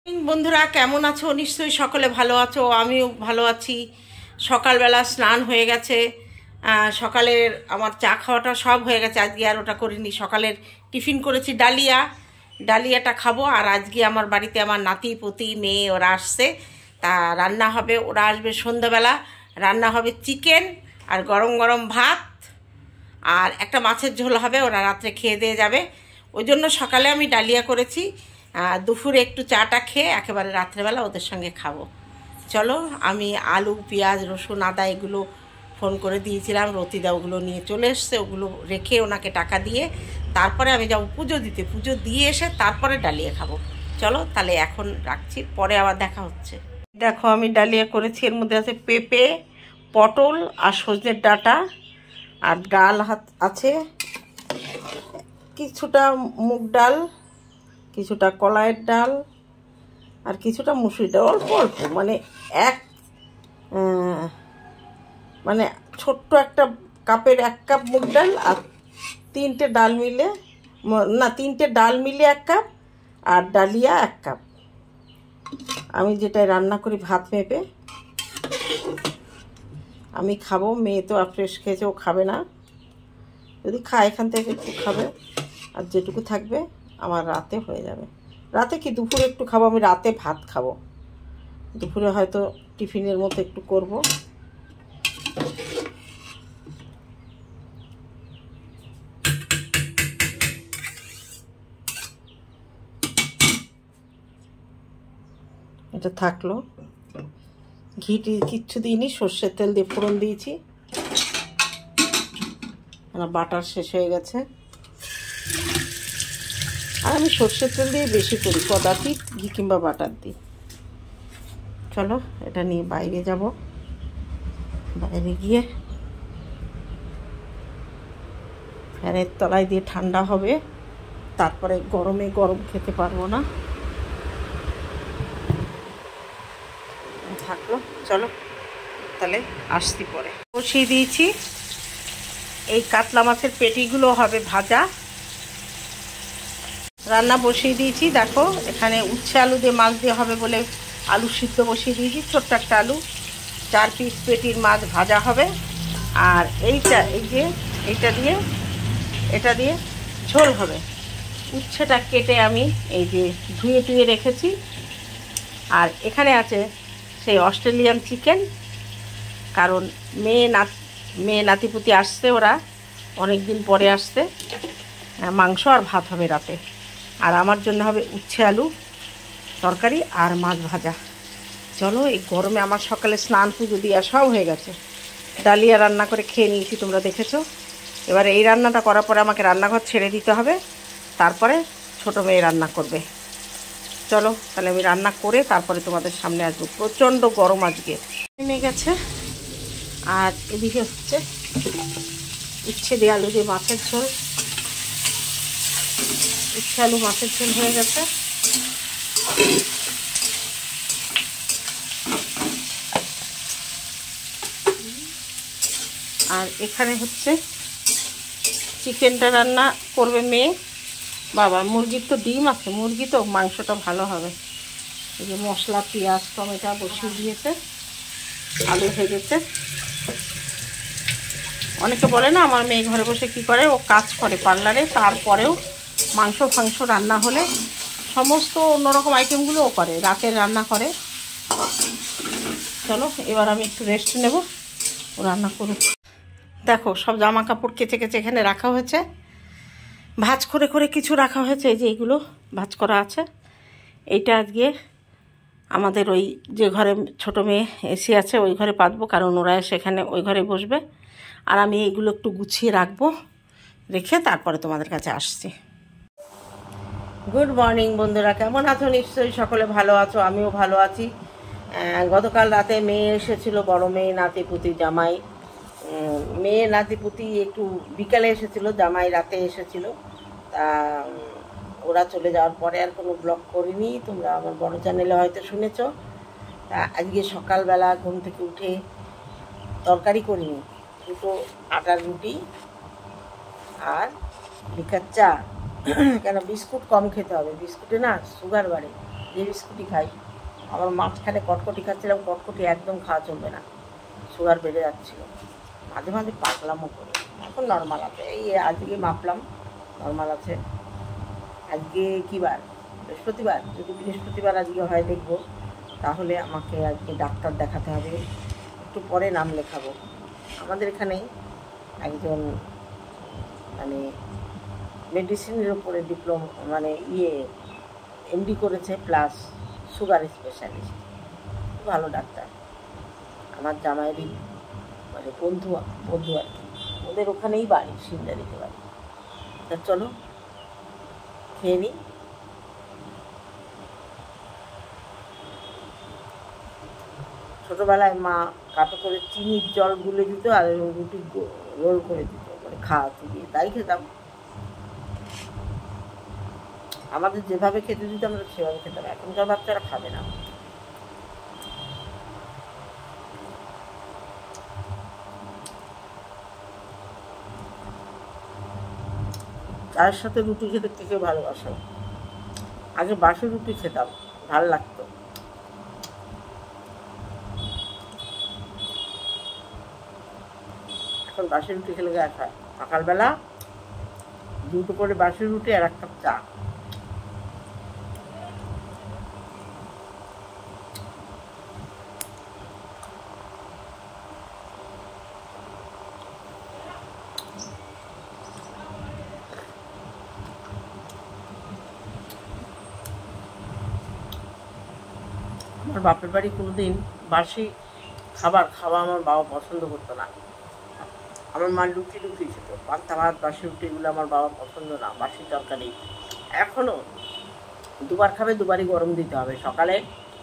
বন্ধুরা কেমন আছো? নিশ্চয়ই সকলে ভালো আছো, আমিও ভালো আছি। সকালবেলা স্নান হয়ে গেছে, সকালের আমার চা খাওয়াটা সব হয়ে গেছে। আজকে আর ওটা করিনি। সকালের টিফিন করেছি ডালিয়াটা খাবো। আর আজকে আমার বাড়িতে আমার নাতি পুতি মেয়ে ওরা আসছে, তা রান্না হবে। ওরা আসবে সন্ধ্যাবেলা, রান্না হবে চিকেন আর গরম গরম ভাত আর একটা মাছের ঝোল হবে। ওরা রাত্রে খেয়ে দিয়ে যাবে, ওই জন্য সকালে আমি ডালিয়া করেছি। দুপুরে একটু চাটা খেয়ে একেবারে রাত্রেবেলা ওদের সঙ্গে খাবো। চলো, আমি আলু পেঁয়াজ রসুন আদা এগুলো ফোন করে দিয়েছিলাম, রতিদা ওগুলো নিয়ে চলে এসছে। ওগুলো রেখে ওনাকে টাকা দিয়ে তারপরে আমি যাবো পুজো দিতে। পুজো দিয়ে এসে তারপরে ডালিয়া খাবো। চলো তাহলে এখন রাখছি, পরে আবার দেখা হচ্ছে। দেখো আমি ডালিয়া করেছি, এর মধ্যে আছে পেঁপে, পটল আর সজনের ডাঁটা আর ডাল আছে, কিছুটা মুগ ডাল, কিছুটা কলাইয়ের ডাল আর কিছুটা মুসুরি ডাল, অল্প অল্প, মানে মানে ছোট্ট একটা কাপের 1 কাপ মুগ ডাল আর 3টে ডাল মিলে, না 3টে ডাল মিলে 1 কাপ আর ডালিয়া 1 কাপ। আমি যেটাই রান্না করি ভাত মেপে আমি খাবো। মেয়ে তো ফ্রেশ খেয়েছে, ও খাবে না। যদি খায় এখান থেকে একটু খাবে, আর যেটুকু থাকবে আমার রাতে হয়ে যাবে। রাতে কি দুপুরে একটু খাবো, আমি রাতে ভাত খাবো। দুপুরে হয়তো টিফিনের মতো একটু করব। এটা থাকলো, ঘিটি কিচ্ছু দিইনি, সর্ষের তেল দিয়ে ফোড়ন দিয়েছি। বাটার শেষ হয়ে গেছে, আর আমি সর্ষের তেল দিয়ে বেশি করি, কদাচিৎ ঘি কিংবা বাটার দিই। চলো এটা নিয়ে বাইরে যাব, বাইরে গিয়ে ফ্যানের তলায় দিয়ে ঠান্ডা হবে, তারপরে গরমে গরম খেতে পারবো না। থাকলো, চলো তাহলে আসছি পরে। বসিয়ে দিয়েছি, এই কাতলা মাছের পেটিগুলো হবে ভাজা। রান্না বসিয়ে দিয়েছি, দেখো এখানে উচ্ছে আলু দিয়ে মাছ দিয়ে হবে বলে আলু সিদ্ধ বসিয়ে দিয়েছি। ছোট্ট একটা আলু, 4 পিস পেটির মাছ ভাজা হবে। আর এটা দিয়ে ঝোল হবে। উচ্ছেটা কেটে আমি এই যে ধুয়ে টুয়ে রেখেছি। আর এখানে আছে সেই অস্ট্রেলিয়ান চিকেন, কারণ মেয়ে নাতিপুতি আসছে, ওরা অনেক দিন পরে আসছে। মাংস আর ভাত হবে রাতে। আর আমার জন্য হবে উচ্ছে আলু তরকারি আর মাছ ভাজা। চলো, এই গরমে আমার সকালে স্নান পুজো দিয়া সব হয়ে গেছে। ডালিয়া রান্না করে খেয়ে নিয়েছি, তোমরা দেখেছো। এবারে এই রান্নাটা করার পরে আমাকে রান্নাঘর ছেড়ে দিতে হবে, তারপরে ছোটো মেয়ে রান্না করবে। চলো তাহলে আমি রান্না করে তারপরে তোমাদের সামনে আসবো। প্রচণ্ড গরম আজকে নেমে গেছে। আর এদিকে হচ্ছে উচ্ছে দিয়ে আলু দিয়ে মাছের ঝোল। উচ্ছে আলু মাছের ঝোল হয়ে গেছে। আর এখানে হচ্ছে চিকেনটা রান্না করবে মেয়ে। বাবা, মুরগির তো ডিম আছে, মুরগি তো মাংসটা ভালো হবে। এই যে মশলা পেঁয়াজ টমেটো বসিয়ে দিয়েছে, আলু ভেজেছে। অনেকে বলে না আমার মেয়ে ঘরে বসে কি করে, ও কাজ করে পার্লারে, তারপরেও মাংস ফাংস রান্না হলে সমস্ত অন্যরকম আইটেমগুলো ও করে, রাতের রান্না করে। চলো এবার আমি একটু রেস্ট নেব, ও রান্না করুক। দেখো সব জামা কাপড় কেচে কেচে এখানে রাখা হয়েছে, ভাঁজ করে করে কিছু রাখা হয়েছে। এই যে এইগুলো ভাঁজ করা আছে। এইটা আজকে আমাদের ওই যে ঘরে ছোটো মেয়ে এসি আছে ওই ঘরে পাতবো, কারণ ওরা সেখানে ওই ঘরে বসবে। আর আমি এইগুলো একটু গুছিয়ে রাখবো, রেখে তারপরে তোমাদের কাছে আসছি। গুড মর্নিং বন্ধুরা, কেমন আছো? নিশ্চয়ই সকলে ভালো আছো, আমিও ভালো আছি। গতকাল রাতে মেয়ে এসেছিলো, বড় মেয়ে নাতিপুতি জামাই। মেয়ে নাতিপুতি একটু বিকালে এসেছিলো, জামাই রাতে এসেছিলো। তা ওরা চলে যাওয়ার পরে আর কোনো ব্লগ করিনি, তোমরা আমার বড় চ্যানেলে হয়তো শুনেছো। তা আজকে সকালবেলা ঘুম থেকে উঠে তরকারি করিনি, 2টো আটার রুটি আর লিকার চা। কেন বিস্কুট কম খেতে হবে, বিস্কুটে না সুগার বাড়ে। যে বিস্কুটই খাই। আমার মাঝখানে কটকটি খাচ্ছিলাম, কটকটি একদম খাওয়া চলবে না, সুগার বেড়ে যাচ্ছিল, মাঝে মাঝে পাকলামও করে। এখন নর্মাল আছে, এই আজকে মাপলাম নর্মাল আছে। আজকে কী বার? বৃহস্পতিবার। যদি বৃহস্পতিবার আজকে হয় দেখবো, তাহলে আমাকে আজকে ডাক্তার দেখাতে হবে। একটু পরে নাম লেখাবো। আমাদের এখানে একজন মানে মেডিসিনের উপরে ডিপ্লোমা মানে এমডি করেছে, প্লাস সুগার স্পেশালিস্ট, ভালো ডাক্তার। আমার জামাইয়েরই মানে বন্ধু আর কি, ওদের ওখানেই বাড়ি, সিন্দারিতে বাড়ি। তা চলো খেয়ে নিই। ছোটোবেলায় মা কাটো করে চিনির জল গুলে দিত আর রুটি রোল করে দিত, মানে খাওয়াতে দিয়ে, তাই খেতাম। আমাদের যেভাবে খেতে দিত আমরা সেভাবে খেতাম, এখনকার বাচ্চারা খাবে না। চায়ের সাথে রুটি খেতে কে ভালোবাসে? আগে বাসি রুটি খেতাম, ভাল লাগতো। এখন বাসি রুটি খেলে গ্যাস হয়। সকালবেলা 2টো করে বাসি রুটি আর 1 কাপ চা। আমার বাপের বাড়ি কোনোদিন বাসি খাবার খাওয়া আমার বাবা পছন্দ করতো না। আমার মা লুচি খেত, পান্তা ভাত, বাসি রুটি, এগুলো আমার বাবা পছন্দ না, বাসি তরকারি। এখনও 2বার খাবে, 2বারই গরম দিতে হবে। সকালে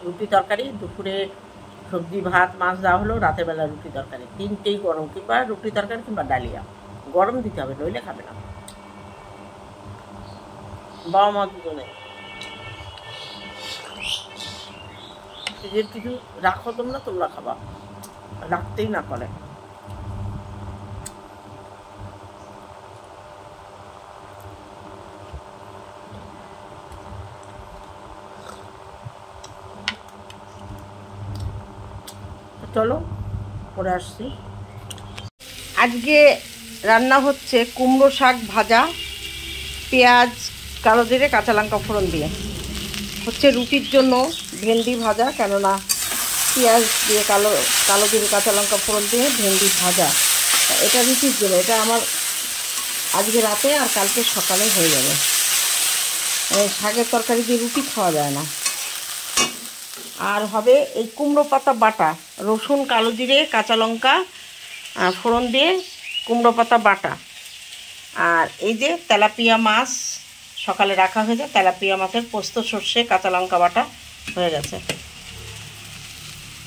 রুটি তরকারি, দুপুরে সবজি ভাত মাছ দেওয়া হলো, রাতের বেলা রুটি তরকারি, 3টেই গরম, কিংবা রুটি তরকারি কিংবা ডালিয়া গরম দিতে হবে, নইলে খাবে না। বাবা মা দুজনে। নিজের কিছু রাখো তোমরা খাবা, রাখতেই না করে। চলো পরে আসছি। আজকে রান্না হচ্ছে কুমড়ো শাক ভাজা, পেঁয়াজ, কালো জিরে, কাঁচা লঙ্কা ফোড়ন দিয়ে। হচ্ছে রুটির জন্য ভেন্ডি ভাজা, কেননা পেঁয়াজ দিয়ে কালো জিরে কাঁচা লঙ্কা ফোড়ন দিয়ে ভেন্ডি ভাজা। এটা রুটির জন্য, এটা আমার আজকে রাতে আর কালকে সকালে হয়ে যাবে। শাকের তরকারি দিয়ে রুটি খাওয়া যায় না। আর হবে এই কুমড়ো পাতা বাটা, রসুন, কালো জিরে, কাঁচা লঙ্কা ফোড়ন দিয়ে কুমড়ো পাতা বাটা। আর এই যে তেলাপিয়া মাছ সকালে রাখা হয়েছে, তেলাপিয়া মাছের পোস্ত, সর্ষে, কাঁচা লঙ্কা বাটা হয়ে গেছে।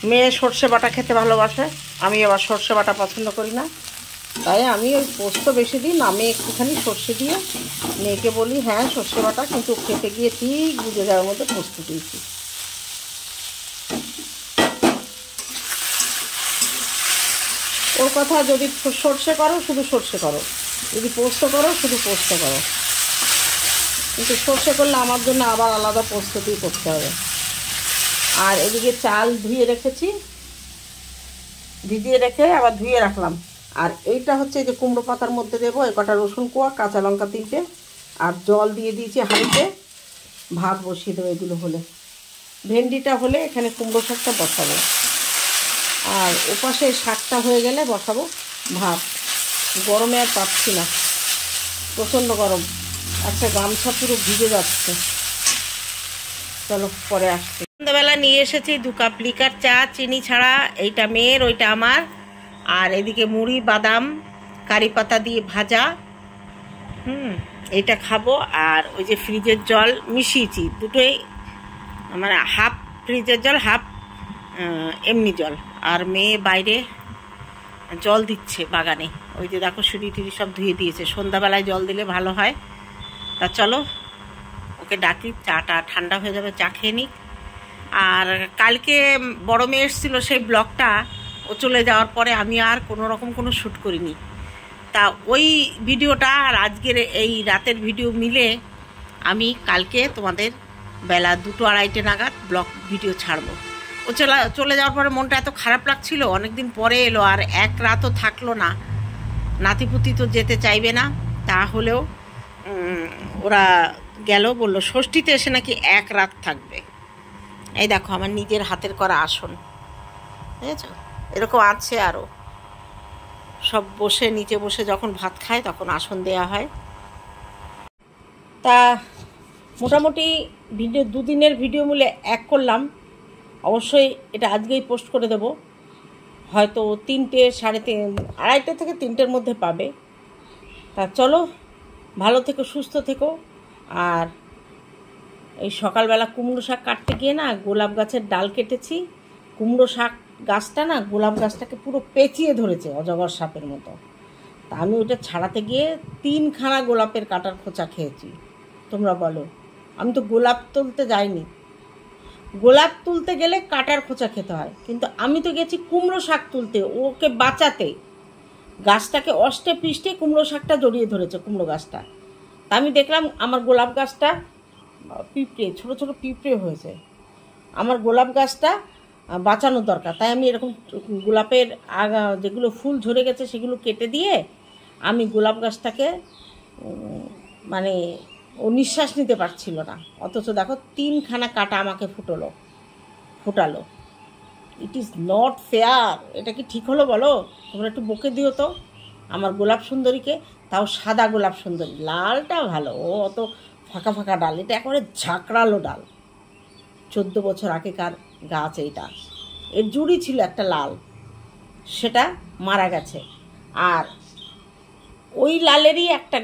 মেয়ে সর্ষে বাটা খেতে ভালোবাসে, আমি আবার সর্ষে বাটা পছন্দ করি না, তাই আমি ওই পোস্ত বেশি দিই না, আমি একটুখানি সর্ষে দিয়ে মেয়েকে বলি হ্যাঁ সর্ষে বাটা, কিন্তু খেতে গিয়ে ঠিক বুঝে যাওয়ার মধ্যে পোস্ত দিয়েছি। ওর কথা, যদি সর্ষে করো শুধু সর্ষে করো, যদি পোস্ত করো শুধু পোস্ত করো, কিন্তু সর্ষে করলে আমার জন্য আবার আলাদা পোস্ত দিয়ে করতে হবে। আর এদিকে চাল ধুয়ে রেখেছি, ভিজিয়ে রেখে আবার ধুয়ে রাখলাম। আর এইটা হচ্ছে যে কুমড়ো পাতার মধ্যে দেবো, এই কটা রসুন কোয়া, কাঁচা লঙ্কা 3টে, আর জল দিয়ে দিয়েছি হাঁড়িতে, ভাত বসিয়ে দেবো। এগুলো হলে, ভেন্ডিটা হলে এখানে কুমড়ো শাকটা বসাবো, আর ওপাশে শাকটা হয়ে গেলে বসাবো ভাত। গরমে আর পাচ্ছি না, প্রচণ্ড গরম, একটা গামছা পুরো ভিজে যাচ্ছে। চলো পরে আসছি। সন্ধ্যাবেলা নিয়ে এসেছি 2 কাপ লিকার চা, চিনি ছাড়া। এইটা মেয়ের, ওইটা আমার। আর এদিকে মুড়ি, বাদাম, কারি পাতা দিয়ে ভাজা, এইটা খাবো। আর ওই যে ফ্রিজের জল মিশিয়েছি, দুটোই মানে হাফ ফ্রিজের জল, হাফ এমনি জল। আর মেয়ে বাইরে জল দিচ্ছে বাগানে, ওই যে দেখো সিঁড়ি টিড়ি সব ধুয়ে দিয়েছে, সন্ধ্যাবেলায় জল দিলে ভালো হয়। তা চলো ওকে ডাকি, চাটা ঠান্ডা হয়ে যাবে, চা খেয়ে নিক। আর কালকে বড় মেয়ে এসেছিল, সেই ব্লগটা ও চলে যাওয়ার পরে আমি আর কোনো রকম কোনো শ্যুট করিনি। তা ওই ভিডিওটা আর আজকের এই রাতের ভিডিও মিলে আমি কালকে তোমাদের বেলা 2-2:30 নাগাদ ব্লগ ভিডিও ছাড়বো। ও চলে যাওয়ার পরে মনটা এত খারাপ লাগছিল, অনেকদিন পরে এলো, আর এক রাতও থাকলো না। নাতিপুতি তো যেতে চাইবে না, তাহলেও ওরা গেল, বললো ষষ্ঠীতে এসে নাকি এক রাত থাকবে। এই দেখো আমার নিজের হাতের করা আসন, বুঝেছ, এরকম আছে আরও সব। বসে নিচে বসে যখন ভাত খায় তখন আসন দেয়া হয়। তা মোটামুটি ভিডিও 2 দিনের ভিডিও মিলে এক করলাম। অবশ্যই এটা আজকেই পোস্ট করে দেব, হয়তো 3টে, 3:30, 2:30 থেকে 3টের মধ্যে পাবে। তা চলো, ভালো থেকো, সুস্থ থেকো। আর এই সকালবেলা কুমড়ো শাক কাটতে গিয়ে না গোলাপ গাছের ডাল কেটেছি। কুমড়ো শাক গাছটা না গোলাপ গাছটাকে পুরো পেঁচিয়ে ধরেছে অজগর সাপের মতো। তা আমি ওটা ছাড়াতে গিয়ে 3খানা গোলাপের কাটার খোঁচা খেয়েছি। তোমরা বলো, আমি তো গোলাপ তুলতে যাইনি। গোলাপ তুলতে গেলে কাটার খোঁচা খেতে হয়, কিন্তু আমি তো গেছি কুমড়ো শাক তুলতে, ওকে বাঁচাতে। গাছটাকে অষ্টে পৃষ্ঠে কুমড়ো শাকটা জড়িয়ে ধরেছে, কুমড়ো গাছটা। তা আমি দেখলাম আমার গোলাপ গাছটা পিঁপড়ে, ছোটো ছোটো পিঁপড়ে হয়েছে। আমার গোলাপ গাছটা বাঁচানোর দরকার। তাই আমি এরকম গোলাপের আগা যেগুলো ফুল ঝরে গেছে সেগুলো কেটে দিয়ে আমি গোলাপ গাছটাকে মানে ও নিঃশ্বাস নিতে পারছিল না, অথচ দেখো 3খানা কাটা আমাকে ফুটালো। It is not fair. এটা কি ঠিক হলো বলো? তোমরা একটু বকে দিও তো আমার গোলাপ সুন্দরীকে। তাও সাদা গোলাপ সুন্দরী, লালটা ভালো, ও অত ফাঁকা ফাঁকা ডাল, এটা একেবারে ঝাঁকড়ালো ডাল। 14 বছর আগেকার গাছ এইটা। এর জুড়ি ছিল একটা লাল, সেটা মারা গেছে। আর ওই লালেরই একটা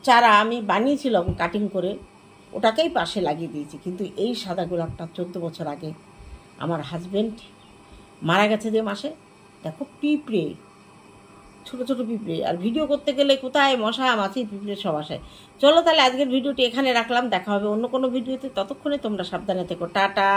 চারা আমি বানিয়েছিলাম কাটিং করে, ওটাকেই পাশে লাগিয়ে দিয়েছি। কিন্তু এই সাদা গোলাপটা 14 বছর আগে আমার হাজবেন্ড মারা গেছে যে মাসে। দেখো পিঁপড়ে, ছোটো ছোটো পিঁপড়ে। আর ভিডিও করতে গেলে কোথায় মশা মাছি পিঁপড়ে সব আসে। চলো তাহলে আজকের ভিডিওটি এখানে রাখলাম, দেখা হবে অন্য কোনো ভিডিওতে। ততক্ষণে তোমরা সাবধানে থেকো, টাটা।